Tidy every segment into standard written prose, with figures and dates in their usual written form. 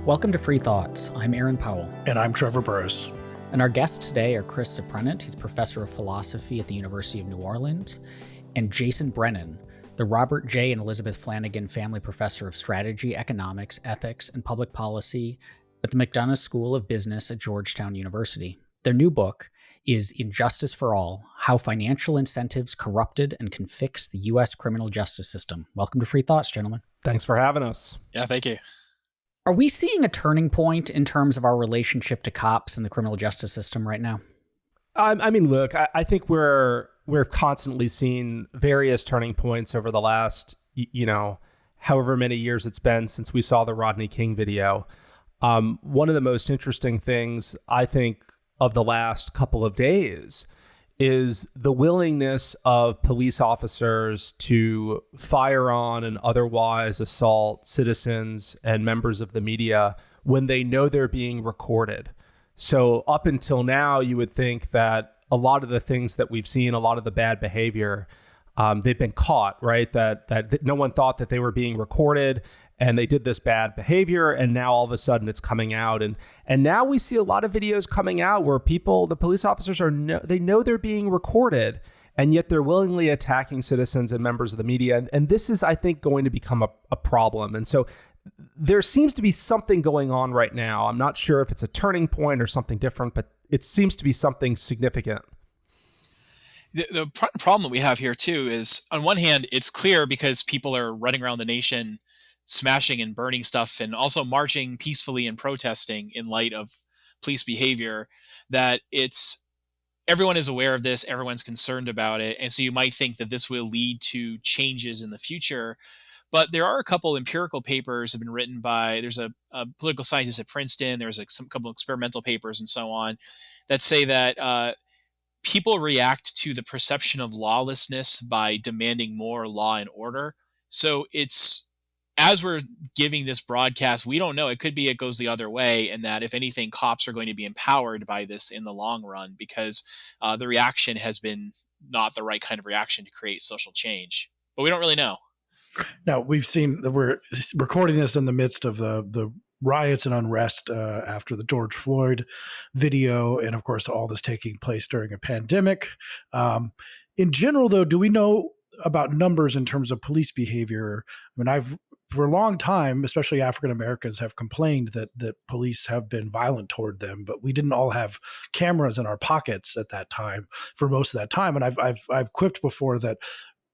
Welcome to Free Thoughts. I'm Aaron Powell. And I'm Trevor Burrus. And our guests today are Chris Surprenant, he's professor of philosophy at the University of New Orleans, and Jason Brennan, the Robert J. and Elizabeth Flanagan Family Professor of Strategy, Economics, Ethics, and Public Policy at the McDonough School of Business at Georgetown University. Their new book is Injustice for All: How Financial Incentives Corrupted and Can Fix the U.S. Criminal Justice System. Welcome to Free Thoughts, gentlemen. Thanks for having us. Yeah, thank you. Are we seeing a turning point in terms of our relationship to cops and the criminal justice system right now? Look, I think we're constantly seeing various turning points over the last, however many years it's been since we saw the Rodney King video. One of the most interesting things, I think, of the last couple of days is the willingness of police officers to fire on and otherwise assault citizens and members of the media when they know they're being recorded. So up until now, you would think that a lot of the things that we've seen, a lot of the bad behavior, they've been caught, right? That no one thought that they were being recorded and they did this bad behavior, and now all of a sudden it's coming out. And now we see a lot of videos coming out where the police officers they know they're being recorded, and yet they're willingly attacking citizens and members of the media. And this is, I think, going to become a problem. And so there seems to be something going on right now. I'm not sure if it's a turning point or something different, but it seems to be something significant. The problem that we have here, too, is on one hand, it's clear because people are running around the nation smashing and burning stuff and also marching peacefully and protesting in light of police behavior, that everyone is aware of this, everyone's concerned about it. And so you might think that this will lead to changes in the future. But there are a couple empirical papers that have been written there's a political scientist at Princeton, there's a couple experimental papers and so on that say that people react to the perception of lawlessness by demanding more law and order. So as we're giving this broadcast, we don't know. It could be it goes the other way, and that if anything, cops are going to be empowered by this in the long run because the reaction has been not the right kind of reaction to create social change. But we don't really know. Now, we've seen that we're recording this in the midst of the riots and unrest after the George Floyd video, and of course, all this taking place during a pandemic. In general, though, do we know about numbers in terms of police behavior? I mean, for a long time, especially African Americans, have complained that police have been violent toward them, but we didn't all have cameras in our pockets at that time for most of that time. And I've quipped before that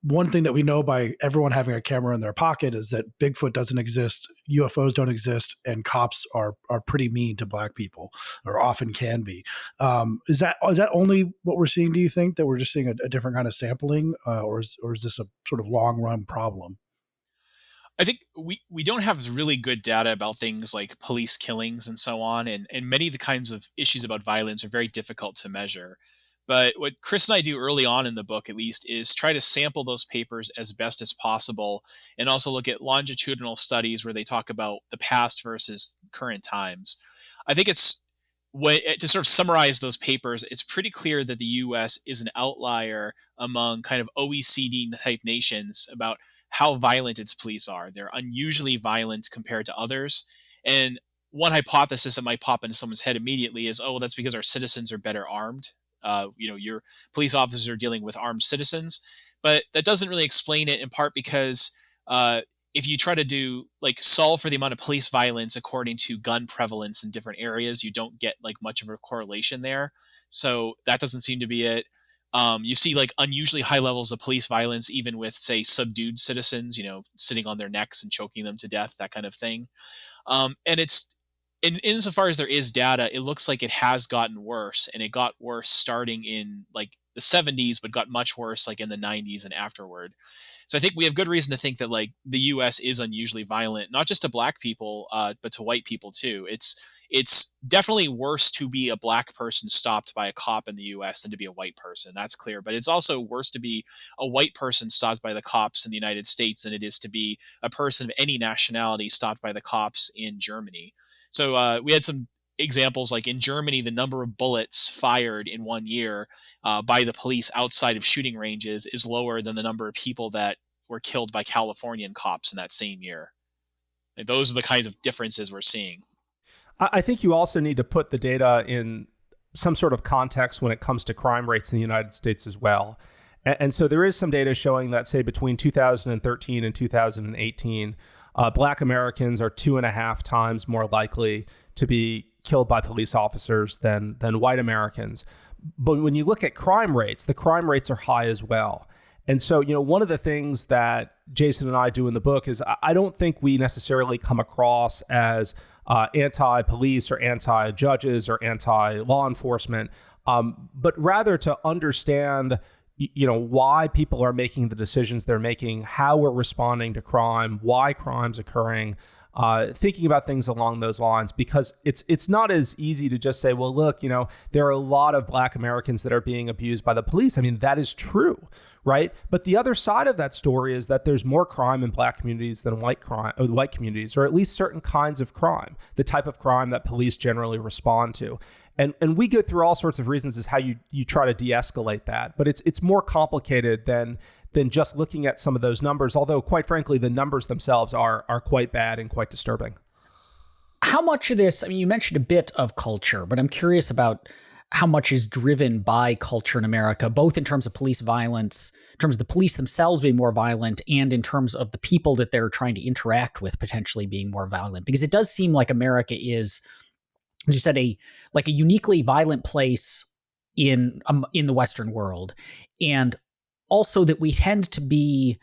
one thing that we know by everyone having a camera in their pocket is that Bigfoot doesn't exist, UFOs don't exist, and cops are pretty mean to Black people, or often can be. Is that only what we're seeing, do you think, that we're just seeing a different kind of sampling, or is this a sort of long-run problem? I think we don't have really good data about things like police killings and so on, and many of the kinds of issues about violence are very difficult to measure. But what Chris and I do early on in the book, at least, is try to sample those papers as best as possible and also look at longitudinal studies where they talk about the past versus current times. I think to sort of summarize those papers, it's pretty clear that the U.S. is an outlier among kind of OECD-type nations about how violent its police are. They're unusually violent compared to others. And one hypothesis that might pop into someone's head immediately is, oh, well, that's because our citizens are better armed. Your police officers are dealing with armed citizens, but that doesn't really explain it, in part because if you try to solve for the amount of police violence according to gun prevalence in different areas, you don't get much of a correlation there. So that doesn't seem to be it. You see unusually high levels of police violence, even with, say, subdued citizens, sitting on their necks and choking them to death, that kind of thing. And it's, insofar as there is data, it looks like it has gotten worse, and it got worse starting in the 70s, but got much worse in the 90s and afterward. So I think we have good reason to think that the U.S. is unusually violent, not just to Black people, but to white people too. It's definitely worse to be a Black person stopped by a cop in the U.S. than to be a white person. That's clear. But it's also worse to be a white person stopped by the cops in the United States than it is to be a person of any nationality stopped by the cops in Germany. So we had some examples, in Germany, the number of bullets fired in 1 year by the police outside of shooting ranges is lower than the number of people that were killed by Californian cops in that same year. And those are the kinds of differences we're seeing. I think you also need to put the data in some sort of context when it comes to crime rates in the United States as well. And so there is some data showing that, say, between 2013 and 2018, Black Americans are 2.5 times more likely to be killed by police officers than white Americans. But when you look at crime rates, the crime rates are high as well. And so, one of the things that Jason and I do in the book is I don't think we necessarily come across as anti-police or anti-judges or anti-law enforcement, but rather to understand, why people are making the decisions they're making, how we're responding to crime, why crime's occurring, thinking about things along those lines, because it's not as easy to just say, well, look, there are a lot of Black Americans that are being abused by the police. I mean, that is true, right? But the other side of that story is that there's more crime in Black communities than white communities, or at least certain kinds of crime, the type of crime that police generally respond to. And we go through all sorts of reasons as how you try to de-escalate that. But it's more complicated than just looking at some of those numbers, although quite frankly, the numbers themselves are quite bad and quite disturbing. How much of this, you mentioned a bit of culture, but I'm curious about how much is driven by culture in America, both in terms of police violence, in terms of the police themselves being more violent, and in terms of the people that they're trying to interact with potentially being more violent. Because it does seem like America is, as you said, a uniquely violent place in the Western world, and also that we tend to be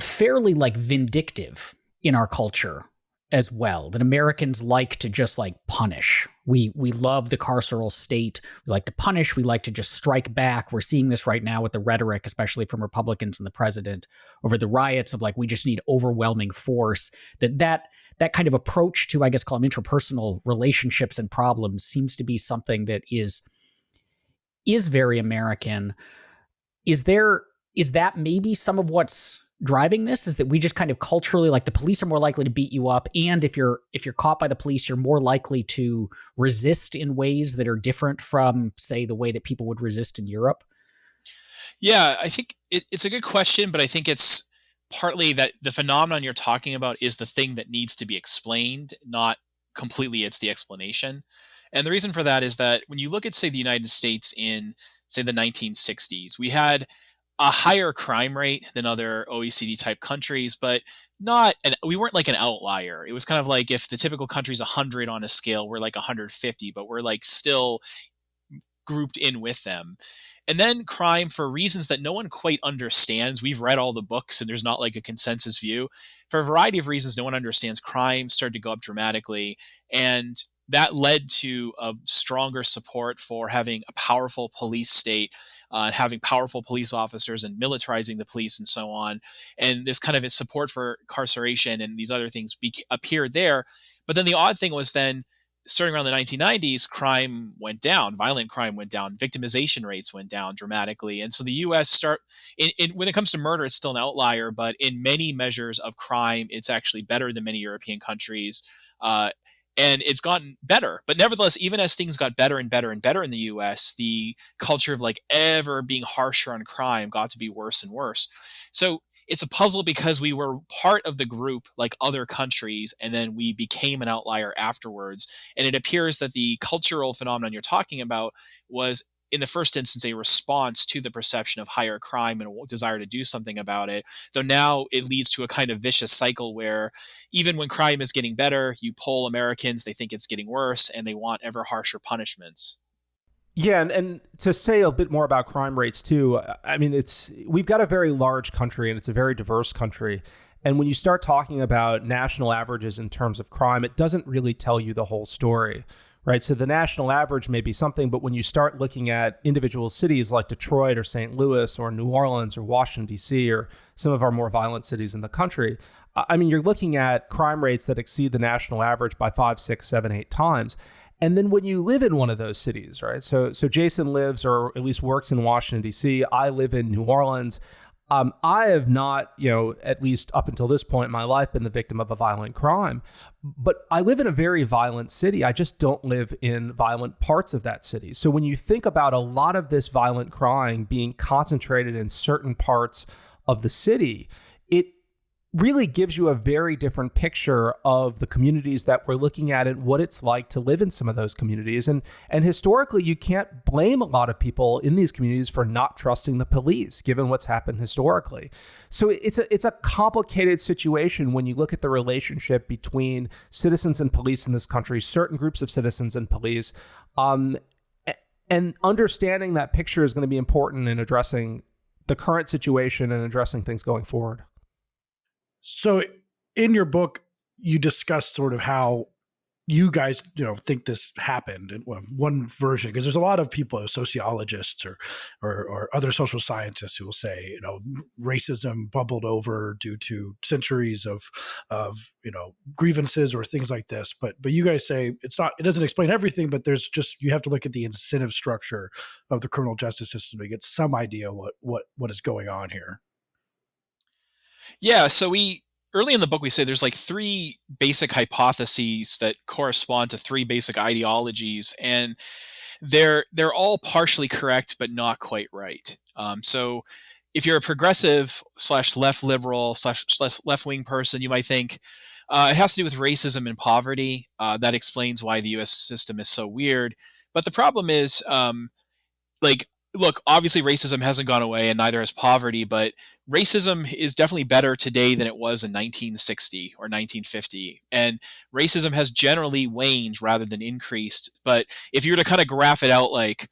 fairly vindictive in our culture as well. That Americans like to just punish. We love the carceral state. We like to punish. We like to just strike back. We're seeing this right now with the rhetoric, especially from Republicans and the president, over the riots of we just need overwhelming force. That kind of approach to, I guess, call them interpersonal relationships and problems seems to be something that is very American. Is that maybe some of what's driving this? Is that we just kind of culturally, the police are more likely to beat you up, and if you're caught by the police, you're more likely to resist in ways that are different from, say, the way that people would resist in Europe? Yeah, I think it's a good question, but I think it's partly that the phenomenon you're talking about is the thing that needs to be explained, not completely it's the explanation. And the reason for that is that when you look at, say, the United States in, say, the 1960s, we had a higher crime rate than other OECD type countries, but we weren't an outlier. It was kind of if the typical country's 100 on a scale, we're 150, but we're still grouped in with them. And then crime, for reasons that no one quite understands, we've read all the books and there's not a consensus view. For a variety of reasons, no one understands, crime started to go up dramatically. And that led to a stronger support for having a powerful police state, having powerful police officers and militarizing the police and so on. And this kind of support for incarceration and these other things appeared there. But then the odd thing was then, starting around the 1990s, crime went down, violent crime went down, victimization rates went down dramatically. And so the U.S. when it comes to murder, it's still an outlier, but in many measures of crime, it's actually better than many European countries. And it's gotten better. But nevertheless, even as things got better and better and better in the US, the culture of ever being harsher on crime got to be worse and worse. So it's a puzzle because we were part of the group like other countries, and then we became an outlier afterwards. And it appears that the cultural phenomenon you're talking about was, in the first instance, a response to the perception of higher crime and a desire to do something about it. Though now it leads to a kind of vicious cycle where even when crime is getting better, you poll Americans, they think it's getting worse, and they want ever harsher punishments. Yeah, and to say a bit more about crime rates too, we've got a very large country and it's a very diverse country. And when you start talking about national averages in terms of crime, it doesn't really tell you the whole story. Right. So the national average may be something, but when you start looking at individual cities like Detroit or St. Louis or New Orleans or Washington, D.C., or some of our more violent cities in the country, you're looking at crime rates that exceed the national average by 5, 6, 7, 8 times. And then when you live in one of those cities, right? So Jason lives or at least works in Washington, D.C. I live in New Orleans. I have not, at least up until this point in my life, been the victim of a violent crime. But I live in a very violent city. I just don't live in violent parts of that city. So when you think about a lot of this violent crime being concentrated in certain parts of the city, really gives you a very different picture of the communities that we're looking at and what it's like to live in some of those communities. And historically, you can't blame a lot of people in these communities for not trusting the police, given what's happened historically. So it's a complicated situation when you look at the relationship between citizens and police in this country, certain groups of citizens and police, and understanding that picture is going to be important in addressing the current situation and addressing things going forward. So in your book, you discuss sort of how you guys, think this happened in one version, because there's a lot of people, sociologists or other social scientists, who will say, racism bubbled over due to centuries of grievances or things like this. But you guys say it doesn't explain everything, but you have to look at the incentive structure of the criminal justice system to get some idea what is going on here. Yeah, so early in the book we say there's like three basic hypotheses that correspond to three basic ideologies, and they're all partially correct but not quite right. So if you're a progressive / left liberal / left wing person, you might think it has to do with racism and poverty. That explains why the U.S. system is so weird. But the problem is, look, obviously racism hasn't gone away and neither has poverty, but racism is definitely better today than it was in 1960 or 1950. And racism has generally waned rather than increased. But if you were to kind of graph it out, like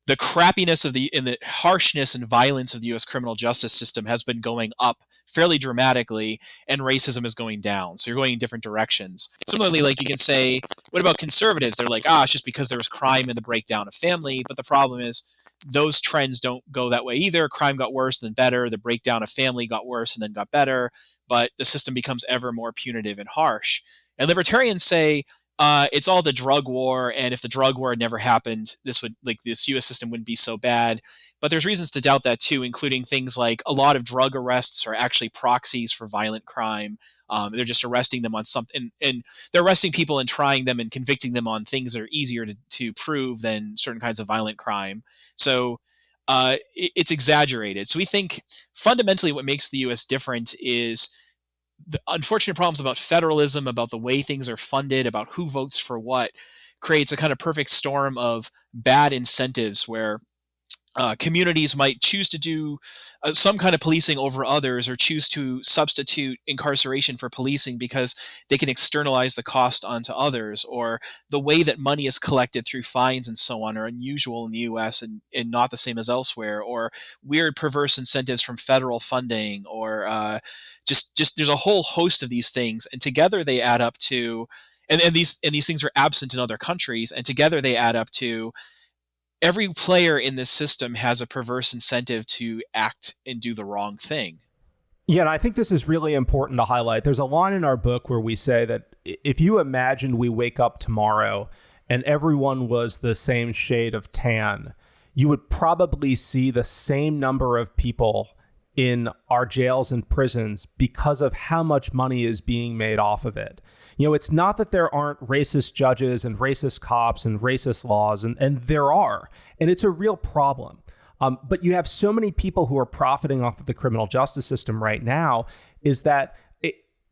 the crappiness of the harshness and violence of the U.S. criminal justice system has been going up fairly dramatically, and racism is going down. So you're going in different directions. Similarly, like you can say, what about conservatives? They're like, it's just because there was crime and the breakdown of family. But the problem is those trends don't go that way either. Crime got worse, then better. The breakdown of family got worse and then got better. But the system becomes ever more punitive and harsh. And libertarians say, it's all the drug war, and if the drug war had never happened, this U.S. system wouldn't be so bad. But there's reasons to doubt that too, including things like a lot of drug arrests are actually proxies for violent crime. They're just arresting them on something, and they're arresting people and trying them and convicting them on things that are easier to prove than certain kinds of violent crime. So it's exaggerated. So we think fundamentally what makes the U.S. different is the unfortunate problems about federalism, about the way things are funded, about who votes for what, creates a kind of perfect storm of bad incentives where communities might choose to do some kind of policing over others, or choose to substitute incarceration for policing because they can externalize the cost onto others, or the way that money is collected through fines and so on are unusual in the US and not the same as elsewhere, or weird perverse incentives from federal funding, or just there's a whole host of these things, and together they add up to, and these things are absent in other countries, and together they add up to every player in this system has a perverse incentive to act and do the wrong thing. Yeah, and I think this is really important to highlight. There's a line in our book where we say that if you imagine we wake up tomorrow and everyone was the same shade of tan, you would probably see the same number of people in our jails and prisons because of how much money is being made off of it. It's not that there aren't racist judges and racist cops and racist laws, and there are, and it's a real problem. But you have so many people who are profiting off of the criminal justice system right now, is that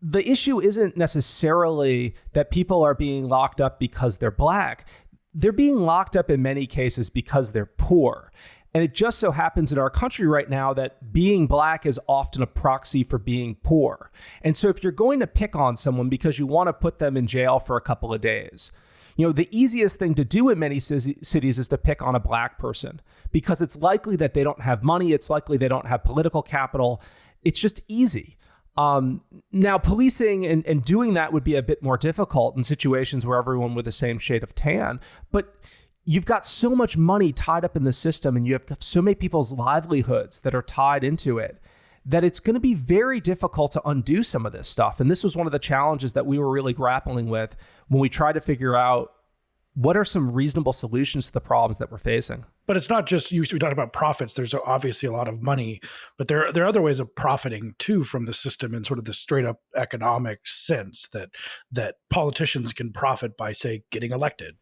the issue isn't necessarily that people are being locked up because they're black. They're being locked up in many cases because they're poor. And it just so happens in our country right now that being black is often a proxy for being poor. And so if you're going to pick on someone because you want to put them in jail for a couple of days, the easiest thing to do in many cities is to pick on a black person because it's likely that they don't have money. It's likely they don't have political capital. It's just easy. Now, policing and doing that would be a bit more difficult in situations where everyone with the same shade of tan. But you've got so much money tied up in the system, and you have so many people's livelihoods that are tied into it, that it's going to be very difficult to undo some of this stuff. And this was one of the challenges that we were really grappling with when we tried to figure out what are some reasonable solutions to the problems that we're facing. But it's not just we talk about profits. There's obviously a lot of money, but there are other ways of profiting too from the system in sort of the straight up economic sense that politicians can profit by, say, getting elected.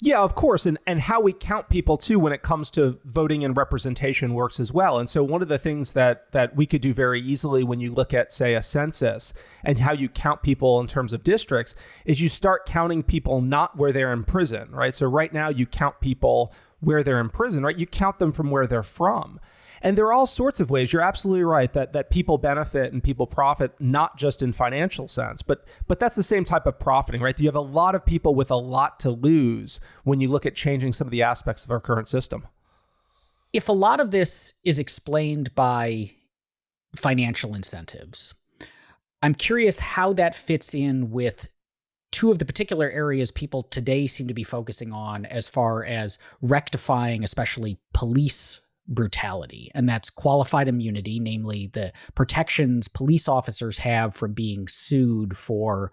Yeah, of course. And how we count people too when it comes to voting and representation works as well. And so one of the things that we could do very easily when you look at, say, a census and how you count people in terms of districts is you start counting people not where they're in prison, right? So right now you count people where they're in prison, right? You count them from where they're from. And there are all sorts of ways. You're absolutely right that people benefit and people profit, not just in financial sense, but that's the same type of profiting, right? You have a lot of people with a lot to lose when you look at changing some of the aspects of our current system. If a lot of this is explained by financial incentives, I'm curious how that fits in with two of the particular areas people today seem to be focusing on as far as rectifying, especially police brutality, and that's qualified immunity, namely the protections police officers have from being sued for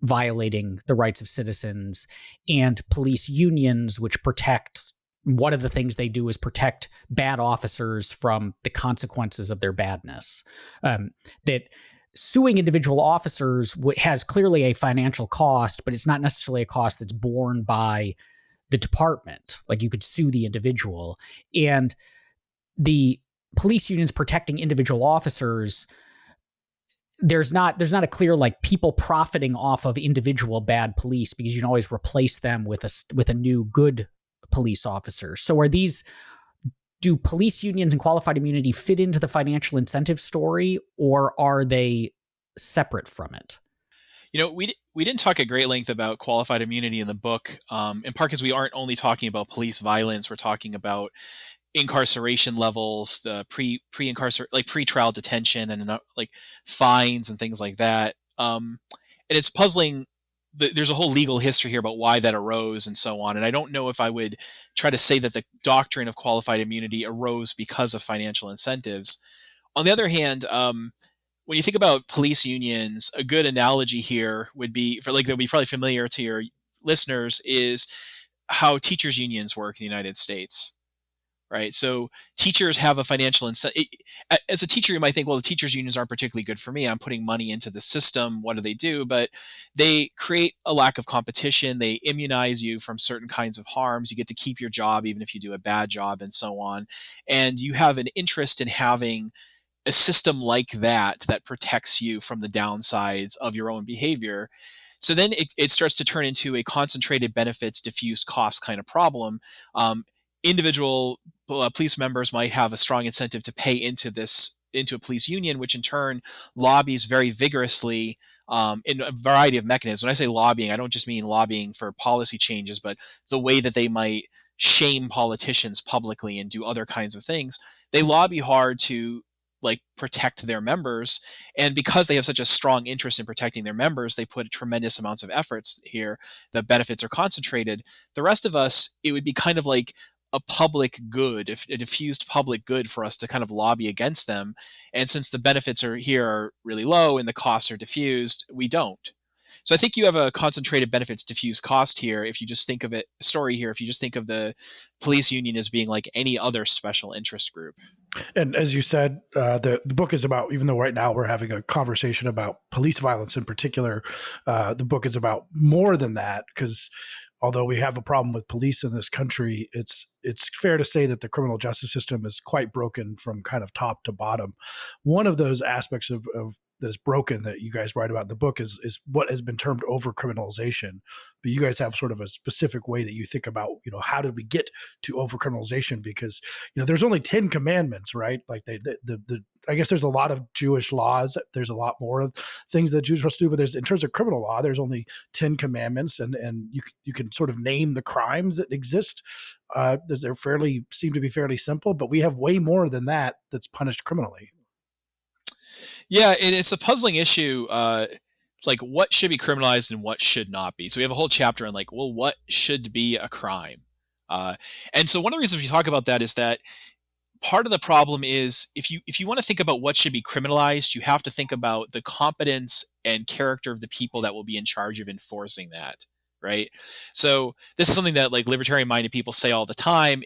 violating the rights of citizens, and police unions, which protect one of the things they do is protect bad officers from the consequences of their badness. That suing individual officers has clearly a financial cost, but it's not necessarily a cost that's borne by the department. Like, you could sue the individual. And the police unions protecting individual officers, there's not a clear, like, people profiting off of individual bad police, because you can always replace them with a new good police officer. So do police unions and qualified immunity fit into the financial incentive story, or are they separate from it? We didn't talk at great length about qualified immunity in the book, in part because we aren't only talking about police violence. We're talking about incarceration levels, the pre-trial detention, and like fines and things like that. And it's puzzling. There's a whole legal history here about why that arose and so on. And I don't know if I would try to say that the doctrine of qualified immunity arose because of financial incentives. On the other hand, when you think about police unions, a good analogy here would be, that'll be probably familiar to your listeners, is how teachers unions work in the United States. Right. So teachers have a financial incentive. As a teacher, you might think, well, the teachers unions aren't particularly good for me. I'm putting money into the system. What do they do? But they create a lack of competition. They immunize you from certain kinds of harms. You get to keep your job, even if you do a bad job, and so on. And you have an interest in having a system like that protects you from the downsides of your own behavior. So then it starts to turn into a concentrated benefits, diffuse cost kind of problem. Individual police members might have a strong incentive to pay into a police union, which in turn lobbies very vigorously in a variety of mechanisms. When I say lobbying, I don't just mean lobbying for policy changes, but the way that they might shame politicians publicly and do other kinds of things. They lobby hard to protect their members, and because they have such a strong interest in protecting their members, they put tremendous amounts of efforts here. The benefits are concentrated. The rest of us, it would be kind of like a public good, if a diffused public good, for us to kind of lobby against them. And since the benefits are really low and the costs are diffused, we don't. So I think you have a concentrated benefits diffuse cost here. If you just think of it, story here, if you just think of the police union as being like any other special interest group. And as you said, the book is about, even though right now we're having a conversation about police violence in particular, the book is about more than that, because although we have a problem with police in this country, it's fair to say that the criminal justice system is quite broken from kind of top to bottom. One of those aspects of that is broken that you guys write about in the book is what has been termed overcriminalization. But you guys have sort of a specific way that you think about, how did we get to overcriminalization? Because, there's only 10 commandments, right? Like I guess there's a lot of Jewish laws. There's a lot more of things that Jews must do, but in terms of criminal law, there's only 10 commandments, and you can sort of name the crimes that exist. They seem to be fairly simple, but we have way more than that that's punished criminally. Yeah, and it's a puzzling issue, like what should be criminalized and what should not be. So we have a whole chapter on what should be a crime? And so one of the reasons we talk about that is that part of the problem is if you want to think about what should be criminalized, you have to think about the competence and character of the people that will be in charge of enforcing that. Right. So this is something that libertarian minded people say all the time.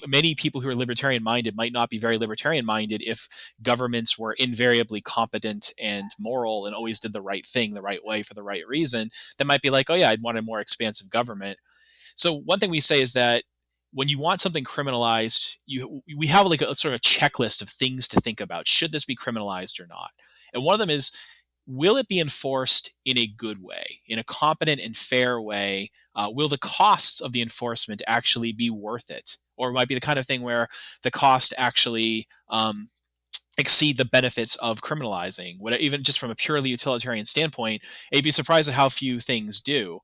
Many people who are libertarian minded might not be very libertarian minded if governments were invariably competent and moral and always did the right thing the right way for the right reason. That might be like, oh yeah, I'd want a more expansive government. So one thing we say is that when you want something criminalized, we have like a sort of a checklist of things to think about. Should this be criminalized or not? And one of them is, will it be enforced in a good way, in a competent and fair way? Will the costs of the enforcement actually be worth it? Or it might be the kind of thing where the cost actually exceed the benefits of criminalizing. Even just from a purely utilitarian standpoint, you'd be surprised at how few things do.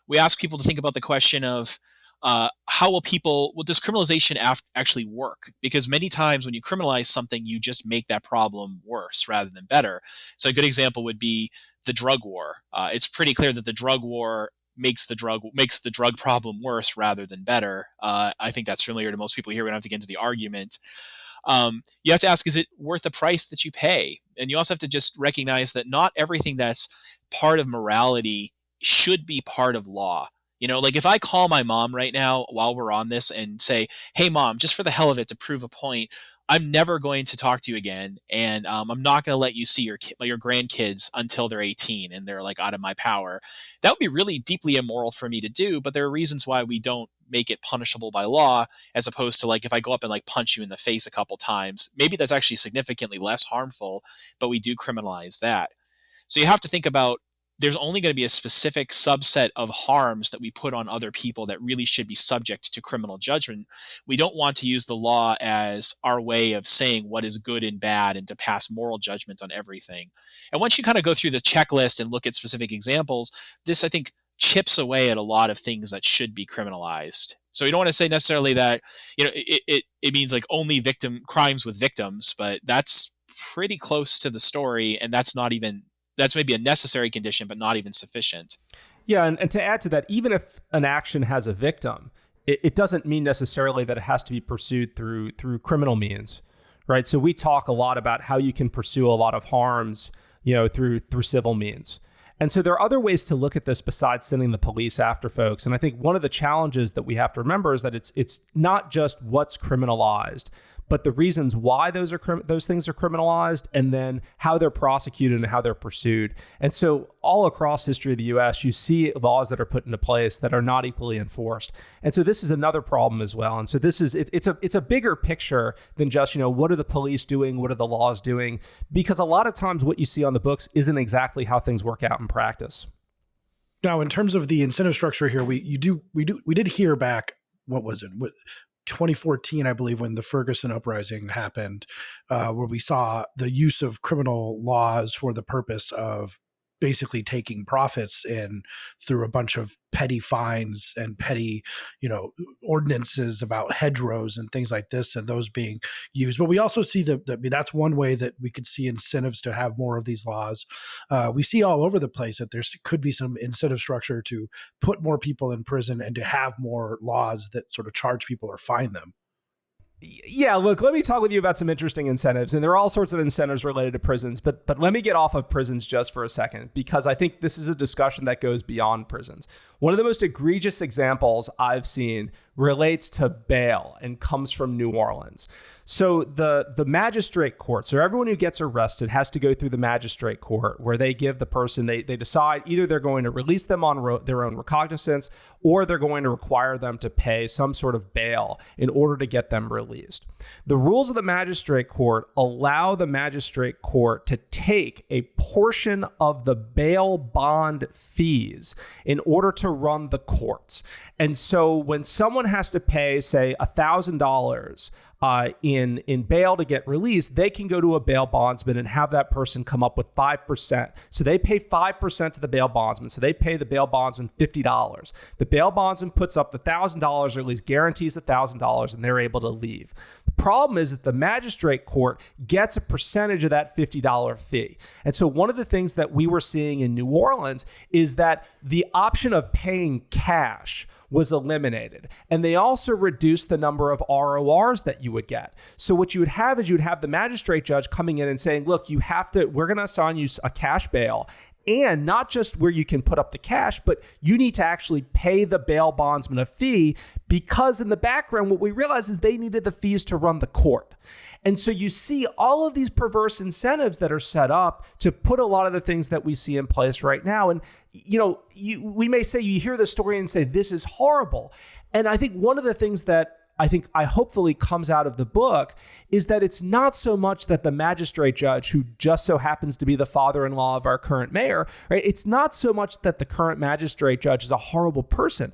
We ask people to think about the question of how will does criminalization actually work? Because many times when you criminalize something, you just make that problem worse rather than better. So a good example would be the drug war. It's pretty clear that the drug war makes the drug problem worse rather than better. I think that's familiar to most people here. We don't have to get into the argument. You have to ask, is it worth the price that you pay? And you also have to just recognize that not everything that's part of morality should be part of law. Like if I call my mom right now while we're on this and say, hey, mom, just for the hell of it, to prove a point, I'm never going to talk to you again. And I'm not going to let you see your grandkids until they're 18 and they're like out of my power. That would be really deeply immoral for me to do. But there are reasons why we don't make it punishable by law, as opposed to like if I go up and like punch you in the face a couple times, maybe that's actually significantly less harmful, but we do criminalize that. So you have to think about, there's only going to be a specific subset of harms that we put on other people that really should be subject to criminal judgment. We don't want to use the law as our way of saying what is good and bad and to pass moral judgment on everything. And once you kind of go through the checklist and look at specific examples, this, I think, chips away at a lot of things that should be criminalized. So you don't want to say necessarily that, it means like only crimes with victims, but that's pretty close to the story. And that's maybe a necessary condition, but not even sufficient. Yeah, and to add to that, even if an action has a victim, it doesn't mean necessarily that it has to be pursued through criminal means, right? So we talk a lot about how you can pursue a lot of harms, through civil means. And so there are other ways to look at this besides sending the police after folks. And I think one of the challenges that we have to remember is that it's not just what's criminalized, but the reasons why those things are criminalized, and then how they're prosecuted and how they're pursued. And so all across history of the U.S., you see laws that are put into place that are not equally enforced. And so this is another problem as well. And so it's a bigger picture than just, what are the police doing? What are the laws doing? Because a lot of times what you see on the books isn't exactly how things work out in practice. Now, in terms of the incentive structure here, we did hear back, what was it? 2014, I believe, when the Ferguson uprising happened, where we saw the use of criminal laws for the purpose of basically taking profits in through a bunch of petty fines and petty, ordinances about hedgerows and things like this, and those being used. But we also see that's one way that we could see incentives to have more of these laws. We see all over the place that there could be some incentive structure to put more people in prison and to have more laws that sort of charge people or fine them. Yeah, look, let me talk with you about some interesting incentives. And there are all sorts of incentives related to prisons, but let me get off of prisons just for a second, because I think this is a discussion that goes beyond prisons. One of the most egregious examples I've seen relates to bail and comes from New Orleans. So the magistrate court, so everyone who gets arrested has to go through the magistrate court, where they give the person, they decide either they're going to release them on their own recognizance, or they're going to require them to pay some sort of bail in order to get them released. The rules of the magistrate court allow the magistrate court to take a portion of the bail bond fees in order to run the courts. And so when someone has to pay, say, $1,000 in bail to get released, they can go to a bail bondsman and have that person come up with 5%. So they pay 5% to the bail bondsman. So they pay the bail bondsman $50. The bail bondsman puts up the $1,000, or at least guarantees the $1,000, and they're able to leave. The problem is that the magistrate court gets a percentage of that $50 fee. And so one of the things that we were seeing in New Orleans is that the option of paying cash was eliminated. And they also reduced the number of RORs that you would get. So what you would have is the magistrate judge coming in and saying, look, we're going to assign you a cash bail, And not just where you can put up the cash, but you need to actually pay the bail bondsman a fee, because in the background, what we realize is they needed the fees to run the court. And so you see all of these perverse incentives that are set up to put a lot of the things that we see in place right now. And, we may say, you hear the story and say, this is horrible. And I think one of the things that I hopefully comes out of the book is that it's not so much that the magistrate judge, who just so happens to be the father-in-law of our current mayor, right? It's not so much that the current magistrate judge is a horrible person.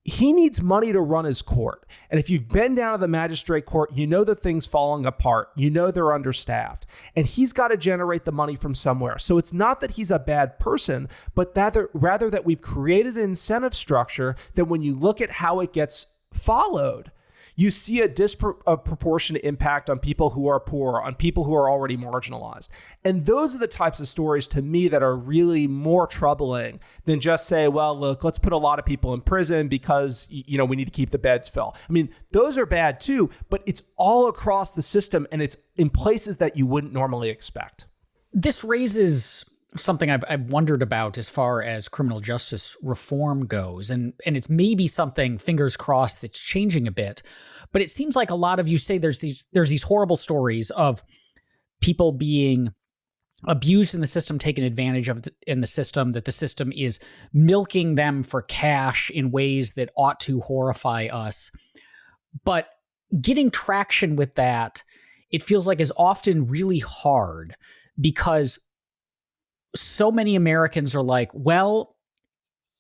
He needs money to run his court. And if you've been down to the magistrate court, you know the thing's falling apart. You know they're understaffed. And he's got to generate the money from somewhere. So it's not that he's a bad person, but rather that we've created an incentive structure that when you look at how it gets followed, you see a disproportionate impact on people who are poor, on people who are already marginalized. And those are the types of stories to me that are really more troubling than just say, well, look, let's put a lot of people in prison because, we need to keep the beds full. I mean, those are bad too, but it's all across the system and it's in places that you wouldn't normally expect. This raises something I've wondered about as far as criminal justice reform goes. And it's maybe something, fingers crossed, that's changing a bit. But it seems like a lot of you say there's these horrible stories of people being abused in the system, taken advantage of in the system, that the system is milking them for cash in ways that ought to horrify us. But getting traction with that, it feels like, is often really hard, because so many Americans are like, well,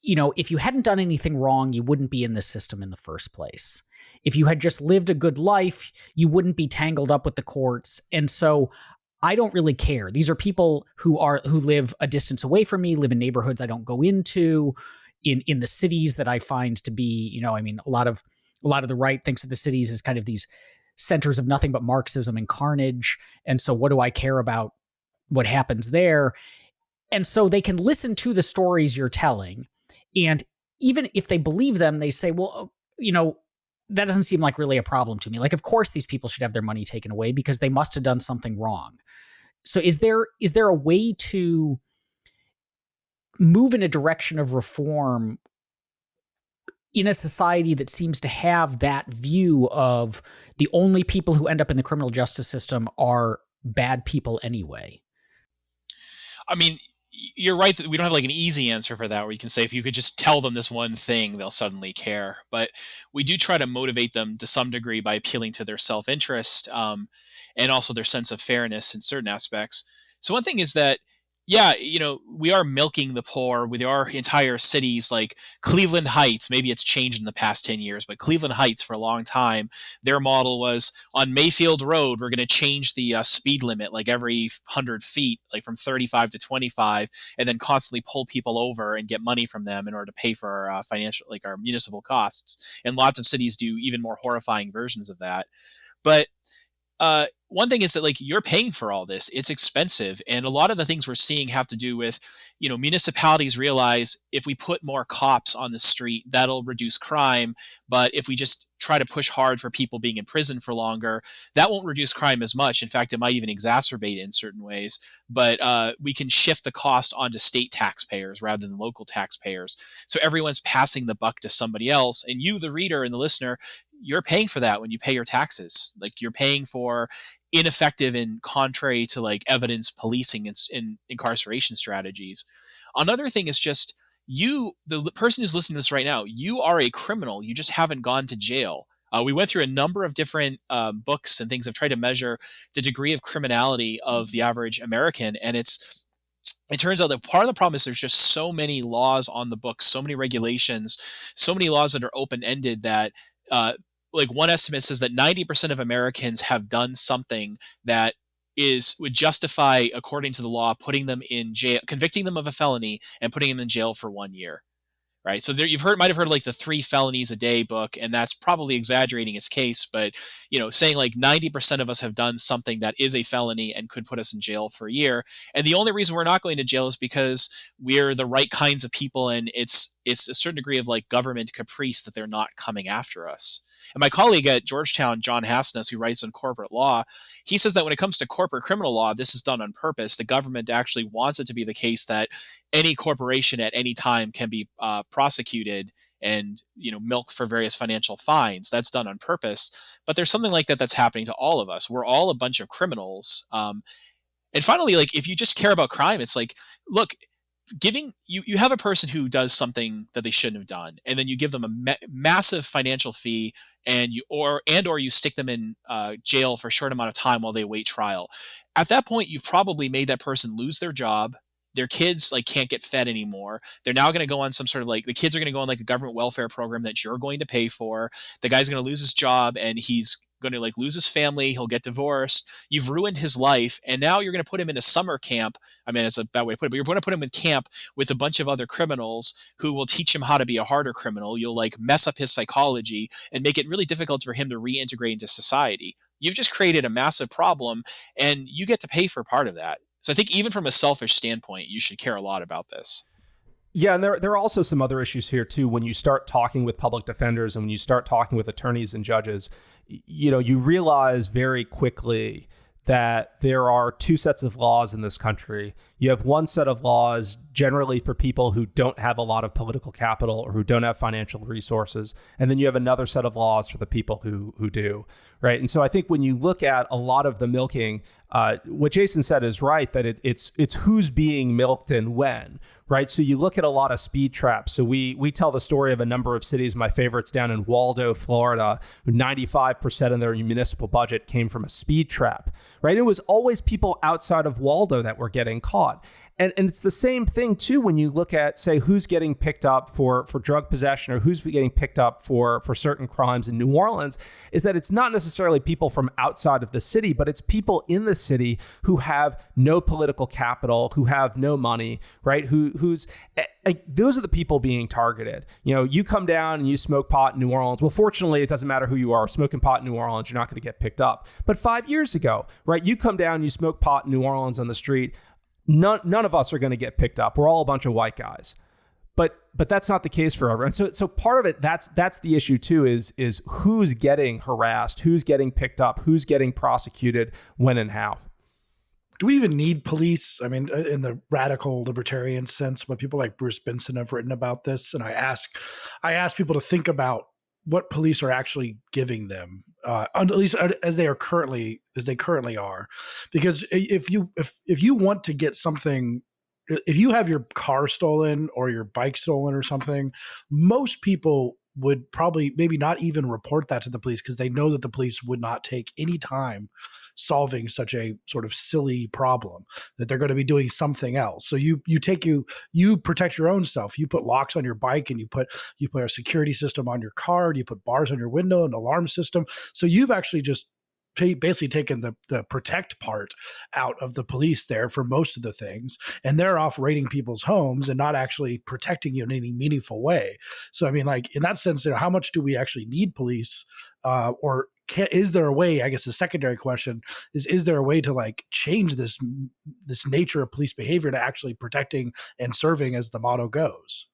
if you hadn't done anything wrong, you wouldn't be in this system in the first place. If you had just lived a good life, you wouldn't be tangled up with the courts. And so I don't really care. These are people who live a distance away from me, live in neighborhoods I don't go into, in the cities that I find to be, a lot of the right thinks of the cities as kind of these centers of nothing but Marxism and carnage. And so what do I care about what happens there? And so they can listen to the stories you're telling. And even if they believe them, they say, well, that doesn't seem like really a problem to me. Like, of course, these people should have their money taken away because they must have done something wrong. So is there a way to move in a direction of reform in a society that seems to have that view of the only people who end up in the criminal justice system are bad people anyway? I mean, you're right that we don't have like an easy answer for that, where you can say if you could just tell them this one thing, they'll suddenly care. But we do try to motivate them to some degree by appealing to their self-interest, and also their sense of fairness in certain aspects. So one thing is that, yeah, we are milking the poor with our entire cities, like Cleveland Heights. Maybe it's changed in the past 10 years, but Cleveland Heights for a long time, their model was on Mayfield Road, we're going to change the speed limit like every 100 feet, like from 35 to 25, and then constantly pull people over and get money from them in order to pay for our our municipal costs. And lots of cities do even more horrifying versions of that. But one thing is that you're paying for all this. It's expensive. And a lot of the things we're seeing have to do with, municipalities realize if we put more cops on the street, that'll reduce crime. But if we just try to push hard for people being in prison for longer, that won't reduce crime as much. In fact, it might even exacerbate it in certain ways. But we can shift the cost onto state taxpayers rather than local taxpayers. So everyone's passing the buck to somebody else. And you, the reader and the listener, you're paying for that when you pay your taxes. You're paying for ineffective and contrary to evidence policing and incarceration strategies. Another thing is just the person who's listening to this right now, you are a criminal. You just haven't gone to jail. We went through a number of different books and things that try to measure the degree of criminality of the average American. And it turns out that part of the problem is there's just so many laws on the books, so many regulations, so many laws that are open-ended that one estimate says that 90% of Americans have done something that would justify, according to the law, putting them in jail, convicting them of a felony and putting them in jail for 1 year. Right. So there, might have heard the 3 felonies a day book, and that's probably exaggerating its case. But, saying 90% of us have done something that is a felony and could put us in jail for a year. And the only reason we're not going to jail is because we're the right kinds of people, and it's it's a certain degree of like government caprice that they're not coming after us. And my colleague at Georgetown, John Hassness, who writes on corporate law, he says that when it comes to corporate criminal law, this is done on purpose. The government actually wants it to be the case that any corporation at any time can be prosecuted and milked for various financial fines. That's done on purpose. But there's something like that that's happening to all of us. We're all a bunch of criminals. And finally, like if you just care about crime, it's like, look, giving you have a person who does something that they shouldn't have done, and then you give them a massive financial fee, and or you stick them in jail for a short amount of time while they await trial. At that point, you've probably made that person lose their job. Their kids like can't get fed anymore. They're now going to go on some sort of like, the kids are going to go on like a government welfare program that you're going to pay for. The guy's going to lose his job, and he's going to like lose his family. He'll get divorced. You've ruined his life. And now you're going to put him in a summer camp. I mean, it's a bad way to put it, but you're going to put him in camp with a bunch of other criminals who will teach him how to be a harder criminal. You'll like mess up his psychology and make it really difficult for him to reintegrate into society. You've just created a massive problem, and you get to pay for part of that. So I think even from a selfish standpoint, you should care a lot about this. Yeah, and there are also some other issues here too. When you start talking with public defenders and when you start talking with attorneys and judges, you realize very quickly that there are two sets of laws in this country. You have one set of laws generally for people who don't have a lot of political capital or who don't have financial resources. And then you have another set of laws for the people who do, right? And so I think when you look at a lot of the milking, what Jason said is right, that it's who's being milked and when, right? So you look at a lot of speed traps. So we tell the story of a number of cities. My favorite's down in Waldo, Florida, who 95% of their municipal budget came from a speed trap, right? It was always people outside of Waldo that were getting caught. And it's the same thing, too, when you look at, say, who's getting picked up for drug possession or who's getting picked up for certain crimes in New Orleans, is that it's not necessarily people from outside of the city, but it's people in the city who have no political capital, who have no money, right? Who's those are the people being targeted. You come down and you smoke pot in New Orleans. Well, fortunately, it doesn't matter who you are. Smoking pot in New Orleans, you're not going to get picked up. But 5 years ago, right, you come down and you smoke pot in New Orleans on the street. None of us are going to get picked up. We're all a bunch of white guys, but that's not the case for everyone. So part of it, that's the issue too, is who's getting harassed, who's getting picked up, who's getting prosecuted, when and how. Do we even need police? I mean, in the radical libertarian sense, but people like Bruce Benson have written about this, and I ask people to think about what police are actually giving them, at least as they currently are, because if you want to get something, if you have your car stolen or your bike stolen or something, most people would probably maybe not even report that to the police because they know that the police would not take any time solving such a sort of silly problem, that they're going to be doing something else. So you protect your own self. You put locks on your bike, and you put a security system on your car, and you put bars on your window, an alarm system. So you've actually just basically taken the protect part out of the police there for most of the things, and they're off raiding people's homes and not actually protecting you in any meaningful way. So I mean, like in that sense, how much do we actually need police, or is there a way? I guess the secondary question is there a way to like change this nature of police behavior to actually protecting and serving, as the motto goes?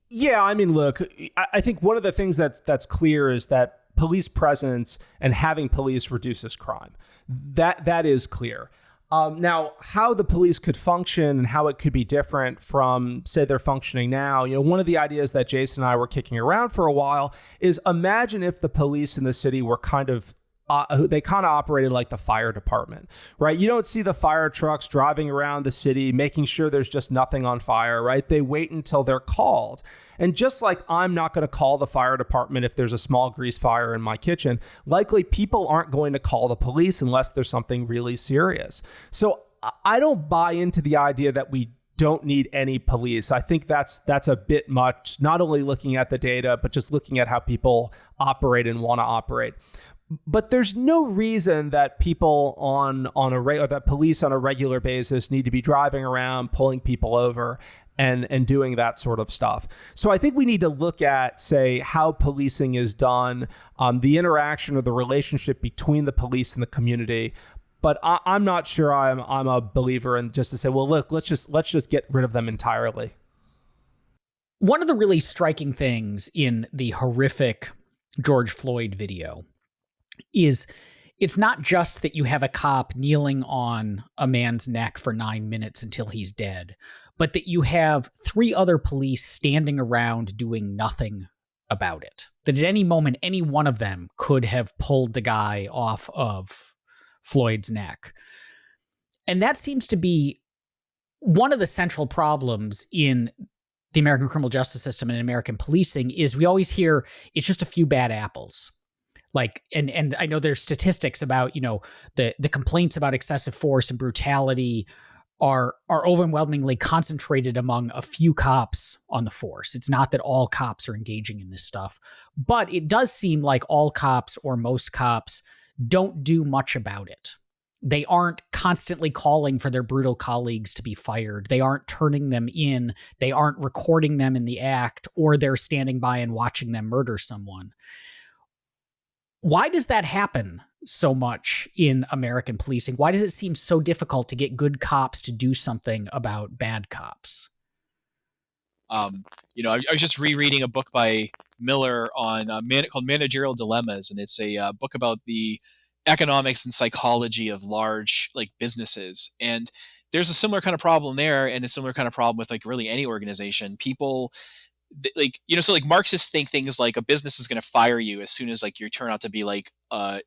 Yeah, I mean, look, I think one of the things that's clear is that police presence and having police reduces crime. That is clear. Now, how the police could function and how it could be different from, say, they're functioning now. One of the ideas that Jason and I were kicking around for a while is imagine if the police in the city were kind of operated like the fire department, right? You don't see the fire trucks driving around the city, making sure there's just nothing on fire, right? They wait until they're called. And just like I'm not going to call the fire department if there's a small grease fire in my kitchen, likely people aren't going to call the police unless there's something really serious. So I don't buy into the idea that we don't need any police. I think that's a bit much, not only looking at the data, but just looking at how people operate and want to operate. But there's no reason that people that police on a regular basis need to be driving around, pulling people over and doing that sort of stuff. So I think we need to look at, say, how policing is done, the interaction or the relationship between the police and the community. But I'm not sure I'm a believer in just to say, well, look, let's just get rid of them entirely. One of the really striking things in the horrific George Floyd video is it's not just that you have a cop kneeling on a man's neck for 9 minutes until he's dead, but that you have 3 other police standing around doing nothing about it. That at any moment, any one of them could have pulled the guy off of Floyd's neck. And that seems to be one of the central problems in the American criminal justice system and American policing is we always hear it's just a few bad apples. Like, and I know there's statistics about, the complaints about excessive force and brutality are overwhelmingly concentrated among a few cops on the force. It's not that all cops are engaging in this stuff, but it does seem like all cops or most cops don't do much about it. They aren't constantly calling for their brutal colleagues to be fired. They aren't turning them in. They aren't recording them in the act, or they're standing by and watching them murder someone. Why does that happen so much in American policing? Why does it seem so difficult to get good cops to do something about bad cops? I was just rereading a book by Miller on called Managerial Dilemmas, and it's a book about the economics and psychology of large businesses. And there's a similar kind of problem there, and a similar kind of problem with really any organization. People so Marxists think things like a business is going to fire you as soon as you turn out to be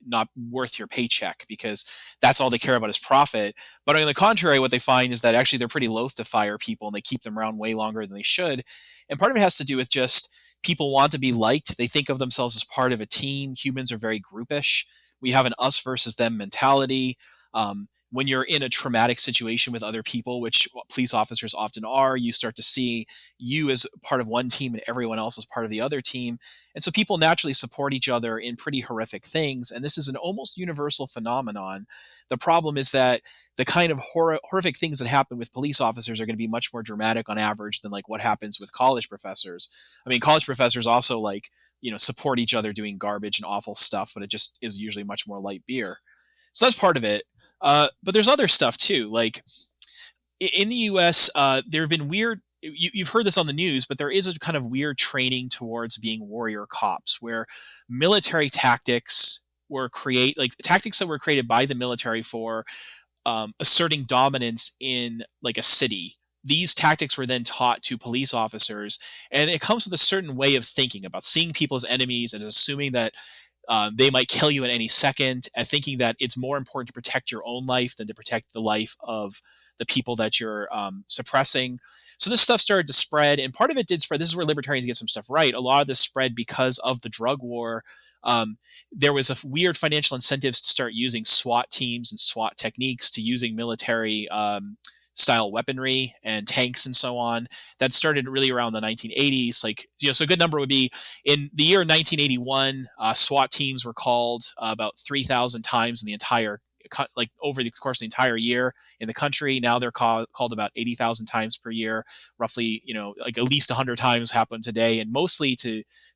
not worth your paycheck, because that's all they care about is profit. But on the contrary, what they find is that actually they're pretty loath to fire people, and they keep them around way longer than they should. And part of it has to do with just people want to be liked. They think of themselves as part of a team. Humans are very groupish. We have an us versus them mentality. When you're in a traumatic situation with other people, which police officers often are, you start to see you as part of one team and everyone else as part of the other team. And so people naturally support each other in pretty horrific things. And this is an almost universal phenomenon. The problem is that the kind of horrific things that happen with police officers are going to be much more dramatic on average than what happens with college professors. I mean, college professors also support each other doing garbage and awful stuff, but it just is usually much more light beer. So that's part of it. But there's other stuff too. Like in the U.S., there have been weird. You've heard this on the news, but there is a kind of weird training towards being warrior cops, where military tactics tactics that were created by the military for asserting dominance in a city. These tactics were then taught to police officers, and it comes with a certain way of thinking about seeing people as enemies and assuming that they might kill you at any second, and thinking that it's more important to protect your own life than to protect the life of the people that you're suppressing. So this stuff started to spread, and part of it did spread. This is where libertarians get some stuff right. A lot of this spread because of the drug war. There was a weird financial incentives to start using SWAT teams and SWAT techniques, to using military style weaponry and tanks and so on. That started really around the 1980s. So a good number would be in the year 1981, SWAT teams were called about 3,000 times in the entire, over the course of the entire year in the country. Now they're called about 80,000 times per year, roughly, at least 100 times happen today, and mostly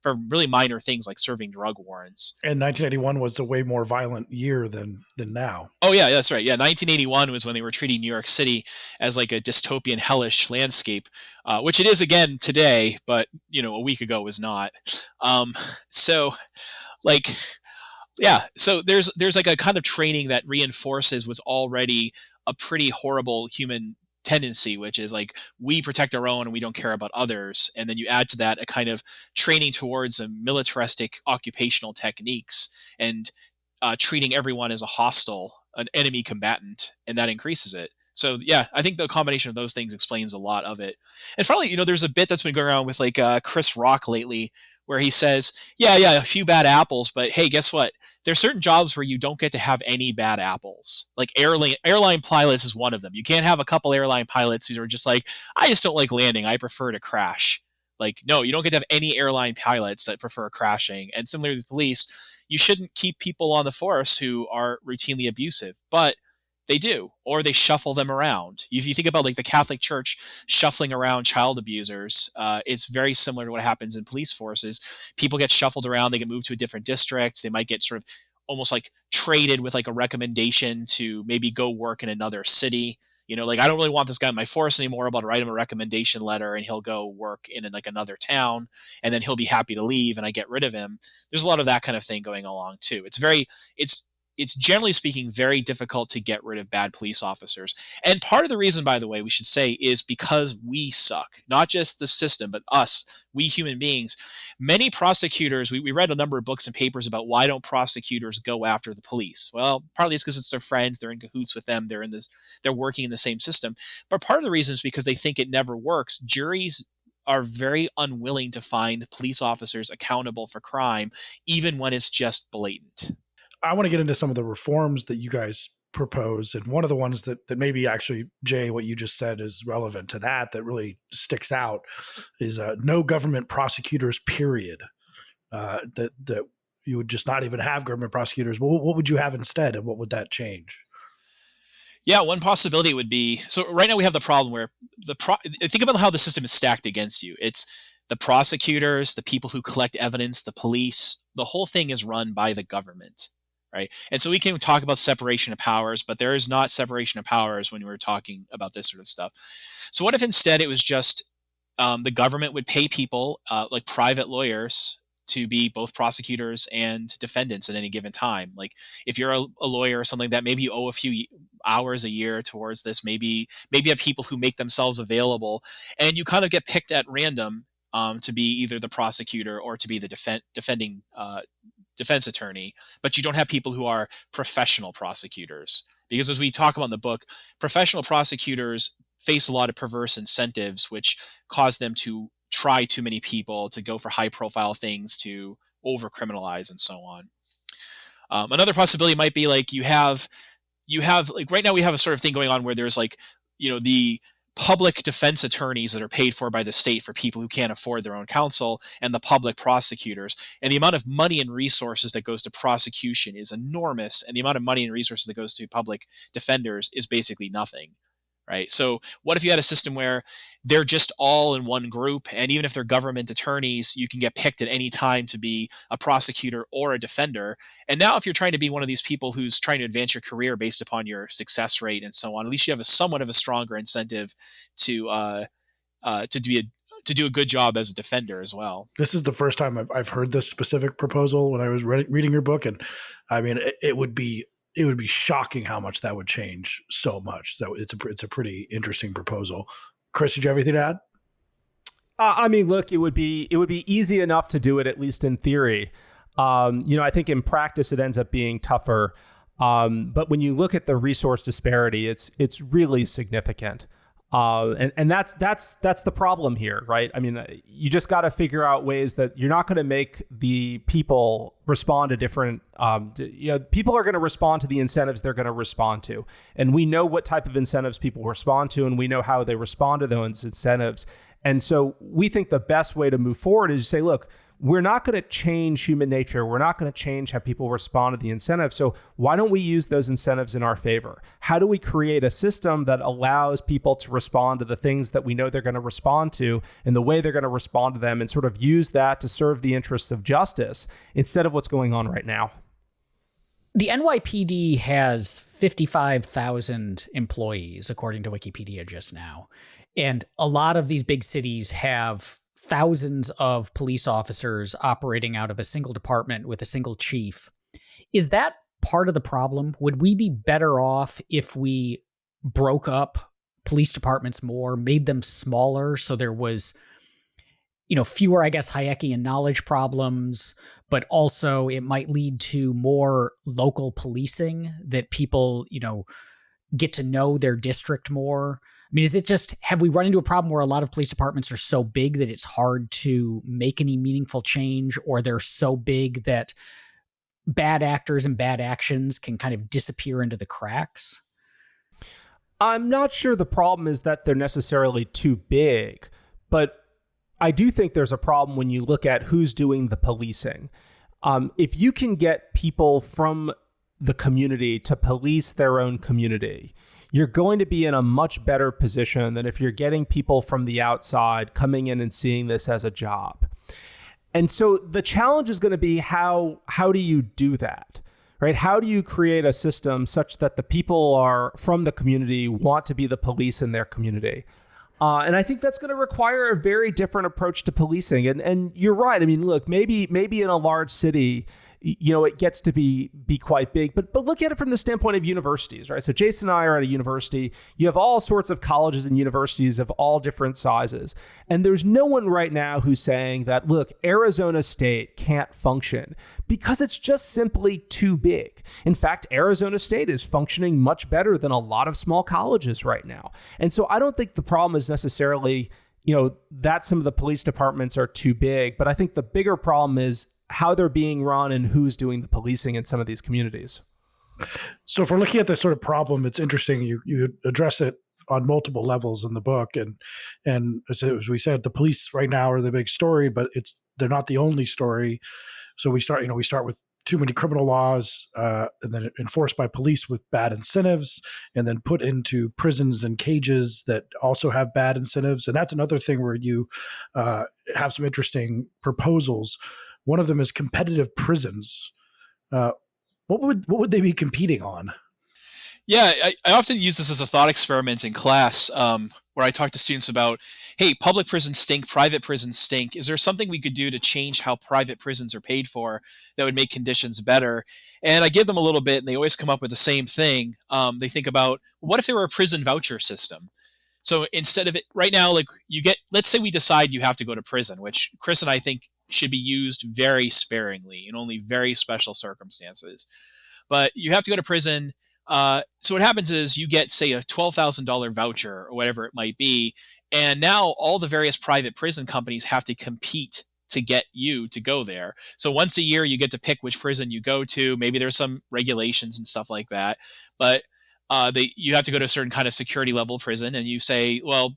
for really minor things like serving drug warrants. And 1981 was a way more violent year than now. Oh yeah, that's right. Yeah, 1981 was when they were treating New York City as a dystopian, hellish landscape, which it is again today, but a week ago was not. So there's a kind of training that reinforces what's already a pretty horrible human tendency, which is we protect our own and we don't care about others. And then you add to that a kind of training towards militaristic occupational techniques and treating everyone as a hostile, an enemy combatant, and that increases it. So yeah, I think the combination of those things explains a lot of it. And finally, there's a bit that's been going around with Chris Rock lately, where he says, yeah, a few bad apples, but hey, guess what? There's certain jobs where you don't get to have any bad apples. Like airline pilots is one of them. You can't have a couple airline pilots who are just I just don't like landing. I prefer to crash. No, you don't get to have any airline pilots that prefer crashing. And similarly with police, you shouldn't keep people on the force who are routinely abusive, but they do, or they shuffle them around. If you think about the Catholic Church shuffling around child abusers, it's very similar to what happens in police forces. People get shuffled around, they get moved to a different district, they might get sort of almost traded with a recommendation to maybe go work in another city. Like, I don't really want this guy in my force anymore. I'm about to write him a recommendation letter and he'll go work in like another town and then he'll be happy to leave and I get rid of him. There's a lot of that kind of thing going along too. It's generally speaking very difficult to get rid of bad police officers. And part of the reason, by the way, we should say, is because we suck. Not just the system, but us, we human beings. Many prosecutors, we read a number of books and papers about why don't prosecutors go after the police. Well, partly it's because it's their friends, they're in cahoots with them, they're working in the same system. But part of the reason is because they think it never works. Juries are very unwilling to find police officers accountable for crime, even when it's just blatant. I want to get into some of the reforms that you guys propose. And one of the ones that maybe actually, Jay, what you just said is relevant to that really sticks out is no government prosecutors, period. That you would just not even have government prosecutors. Well, what would you have instead? And what would that change? Yeah, one possibility would be, so right now we have the problem where think about how the system is stacked against you. It's the prosecutors, the people who collect evidence, the police, the whole thing is run by the government. Right. And so we can talk about separation of powers, but there is not separation of powers when we're talking about this sort of stuff. So what if instead it was just the government would pay people like private lawyers to be both prosecutors and defendants at any given time? Like if you're a lawyer or something like that, maybe you owe a few hours a year towards this. Maybe you have people who make themselves available and you kind of get picked at random to be either the prosecutor or to be the defending defense attorney, but you don't have people who are professional prosecutors. Because as we talk about in the book, professional prosecutors face a lot of perverse incentives, which cause them to try too many people, to go for high profile things, to over criminalize and so on. Another possibility might be like you have like right now we have a sort of thing going on where there's like, the public defense attorneys that are paid for by the state for people who can't afford their own counsel, and the public prosecutors. And the amount of money and resources that goes to prosecution is enormous, and the amount of money and resources that goes to public defenders is basically nothing. Right? So what if you had a system where they're just all in one group, and even if they're government attorneys, you can get picked at any time to be a prosecutor or a defender. And now if you're trying to be one of these people who's trying to advance your career based upon your success rate and so on, at least you have somewhat of a stronger incentive to do a good job as a defender as well. This is the first time I've heard this specific proposal when I was reading your book. And I mean, it would be shocking how much that would change so much. So it's a pretty interesting proposal. Chris, did you have anything to add? I mean, look, it would be easy enough to do it, at least in theory. I think in practice it ends up being tougher. But when you look at the resource disparity, it's really significant. And that's the problem here, right? I mean, you just got to figure out ways that you're not going to make the people respond to different, people are going to respond to the incentives they're going to respond to. And we know what type of incentives people respond to, and we know how they respond to those incentives. And so we think the best way to move forward is to say, look, we're not going to change human nature. We're not going to change how people respond to the incentive. So why don't we use those incentives in our favor? How do we create a system that allows people to respond to the things that we know they're going to respond to and the way they're going to respond to them, and sort of use that to serve the interests of justice instead of what's going on right now? The NYPD has 55,000 employees, according to Wikipedia just now. And a lot of these big cities have thousands of police officers operating out of a single department with a single chief. Is that part of the problem? Would we be better off if we broke up police departments more, made them smaller, so there was, fewer, I guess, Hayekian knowledge problems, but also it might lead to more local policing, that people, get to know their district more? I mean, is it just, have we run into a problem where a lot of police departments are so big that it's hard to make any meaningful change, or they're so big that bad actors and bad actions can kind of disappear into the cracks? I'm not sure the problem is that they're necessarily too big, but I do think there's a problem when you look at who's doing the policing. If you can get people from the community to police their own community, you're going to be in a much better position than if you're getting people from the outside coming in and seeing this as a job. And so the challenge is going to be how do you do that, right? How do you create a system such that the people are from the community want to be the police in their community? And I think that's going to require a very different approach to policing. And you're right. I mean, look, maybe in a large city, it gets to be quite big, but look at it from the standpoint of universities, right? So Jason and I are at a university. You have all sorts of colleges and universities of all different sizes. And there's no one right now who's saying that, look, Arizona State can't function because it's just simply too big. In fact, Arizona State is functioning much better than a lot of small colleges right now. And so I don't think the problem is necessarily, that some of the police departments are too big, but I think the bigger problem is how they're being run and who's doing the policing in some of these communities. So if we're looking at this sort of problem, it's interesting. You address it on multiple levels in the book. And as we said, the police right now are the big story, but they're not the only story. So we start with too many criminal laws, and then enforced by police with bad incentives, and then put into prisons and cages that also have bad incentives. And that's another thing where you have some interesting proposals. One of them is competitive prisons. What would they be competing on? Yeah, I often use this as a thought experiment in class, where I talk to students about, hey, public prisons stink, private prisons stink. Is there something we could do to change how private prisons are paid for that would make conditions better? And I give them a little bit, and they always come up with the same thing. They think about, what if there were a prison voucher system? So instead of it, right now, let's say we decide you have to go to prison, which Chris and I think should be used very sparingly in only very special circumstances. But you have to go to prison. So what happens is you get, say, a $12,000 voucher or whatever it might be. And now all the various private prison companies have to compete to get you to go there. So once a year, you get to pick which prison you go to. Maybe there's some regulations and stuff like that. But you have to go to a certain kind of security level prison. And you say, well,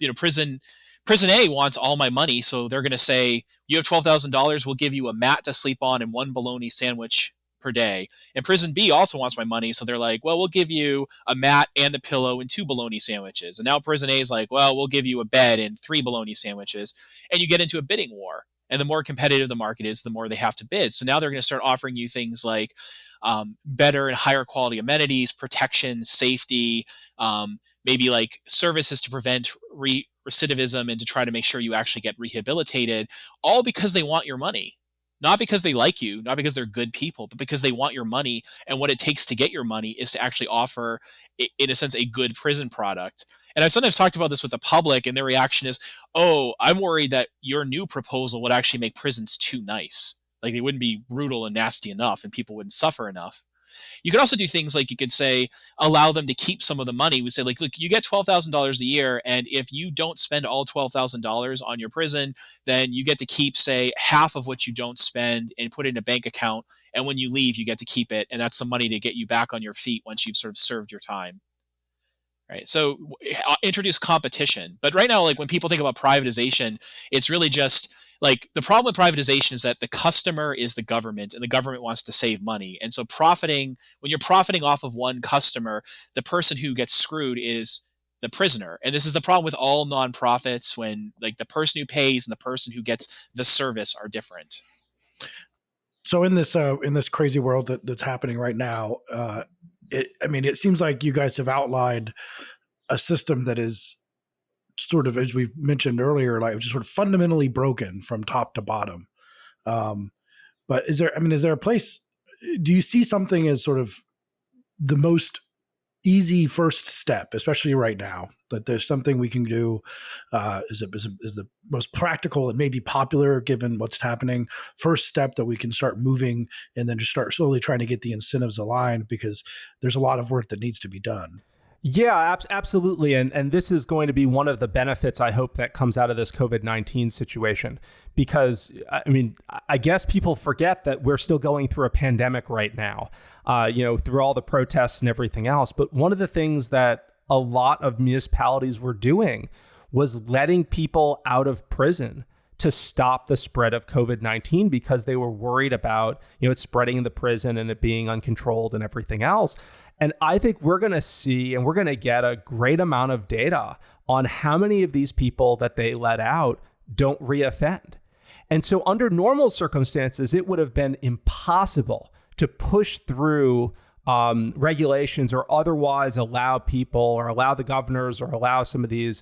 Prison A wants all my money, so they're going to say, you have $12,000, we'll give you a mat to sleep on and one bologna sandwich per day. And Prison B also wants my money, so they're like, well, we'll give you a mat and a pillow and 2 bologna sandwiches. And now Prison A is like, well, we'll give you a bed and 3 bologna sandwiches. And you get into a bidding war. And the more competitive the market is, the more they have to bid. So now they're going to start offering you things like better and higher quality amenities, protection, safety, maybe like services to prevent recidivism and to try to make sure you actually get rehabilitated, all because they want your money. Not because they like you, not because they're good people, but because they want your money. And what it takes to get your money is to actually offer, in a sense, a good prison product. And I've sometimes talked about this with the public, and their reaction is, oh, I'm worried that your new proposal would actually make prisons too nice. Like they wouldn't be brutal and nasty enough and people wouldn't suffer enough. You could also do things like you could say, allow them to keep some of the money. We say, like, look, you get $12,000 a year, and if you don't spend all $12,000 on your prison, then you get to keep, say, half of what you don't spend and put it in a bank account. And when you leave, you get to keep it. And that's the money to get you back on your feet once you've sort of served your time. Right. So introduce competition. But right now, like when people think about privatization, it's really just like the problem with privatization is that the customer is the government and the government wants to save money. And so when you're profiting off of one customer, the person who gets screwed is the prisoner. And this is the problem with all nonprofits, when like the person who pays and the person who gets the service are different. So in this crazy world that's happening right now, it seems like you guys have outlined a system that is sort of, as we mentioned earlier, like just sort of fundamentally broken from top to bottom. But is there a place, do you see something as sort of the most easy first step, especially right now, that there's something we can do, is the most practical and maybe popular given what's happening, first step that we can start moving and then just start slowly trying to get the incentives aligned, because there's a lot of work that needs to be done. Yeah, absolutely. And this is going to be one of the benefits, I hope, that comes out of this COVID-19 situation. Because, I guess people forget that we're still going through a pandemic right now, through all the protests and everything else. But one of the things that a lot of municipalities were doing was letting people out of prison to stop the spread of COVID-19, because they were worried about, it spreading in the prison and it being uncontrolled and everything else. And I think we're going to see, and we're going to get a great amount of data on how many of these people that they let out don't reoffend. And so under normal circumstances, it would have been impossible to push through regulations or otherwise allow people or allow the governors or allow some of these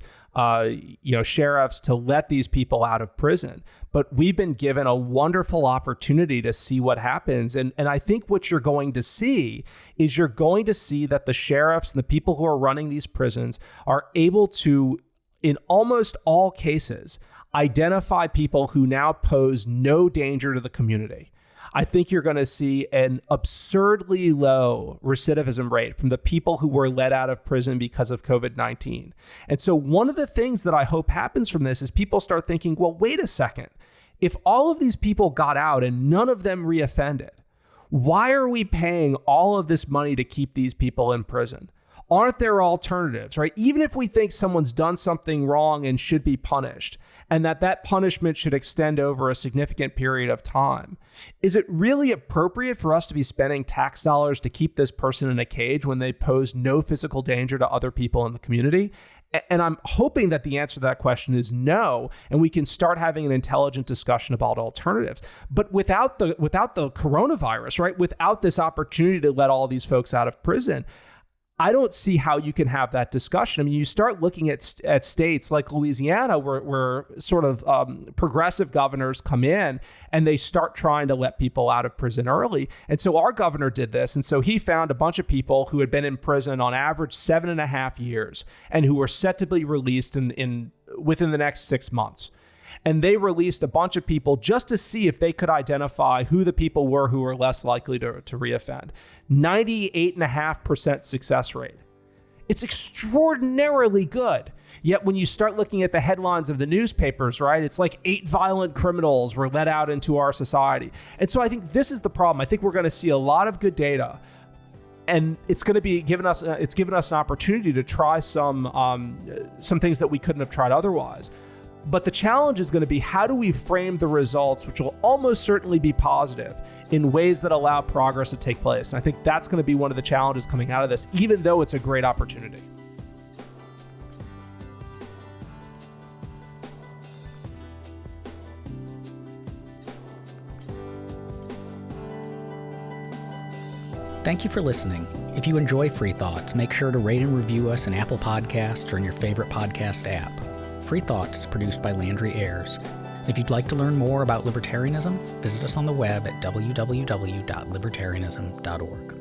sheriffs to let these people out of prison. But we've been given a wonderful opportunity to see what happens. And I think what you're going to see is you're going to see that the sheriffs and the people who are running these prisons are able to, in almost all cases, identify people who now pose no danger to the community. I think you're going to see an absurdly low recidivism rate from the people who were let out of prison because of COVID-19. And so one of the things that I hope happens from this is people start thinking, well, wait a second. If all of these people got out and none of them reoffended, why are we paying all of this money to keep these people in prison? Aren't there alternatives, right? Even if we think someone's done something wrong and should be punished, and that punishment should extend over a significant period of time, is it really appropriate for us to be spending tax dollars to keep this person in a cage when they pose no physical danger to other people in the community? And I'm hoping that the answer to that question is no, and we can start having an intelligent discussion about alternatives. But without the coronavirus, right, without this opportunity to let all these folks out of prison, I don't see how you can have that discussion. I mean, you start looking at states like Louisiana where sort of progressive governors come in and they start trying to let people out of prison early. And so our governor did this. And so he found a bunch of people who had been in prison on average 7.5 years and who were set to be released within the next 6 months. And they released a bunch of people just to see if they could identify who the people were who were less likely to reoffend. 98.5% success rate. It's extraordinarily good. Yet when you start looking at the headlines of the newspapers, right, it's like 8 violent criminals were let out into our society. And so I think this is the problem. I think we're going to see a lot of good data. And it's going to be given us an opportunity to try some things that we couldn't have tried otherwise. But the challenge is going to be, how do we frame the results, which will almost certainly be positive, in ways that allow progress to take place? And I think that's going to be one of the challenges coming out of this, even though it's a great opportunity. Thank you for listening. If you enjoy Free Thoughts, make sure to rate and review us in Apple Podcasts or in your favorite podcast app. Free Thoughts is produced by Landry Ayers. If you'd like to learn more about libertarianism, visit us on the web at www.libertarianism.org.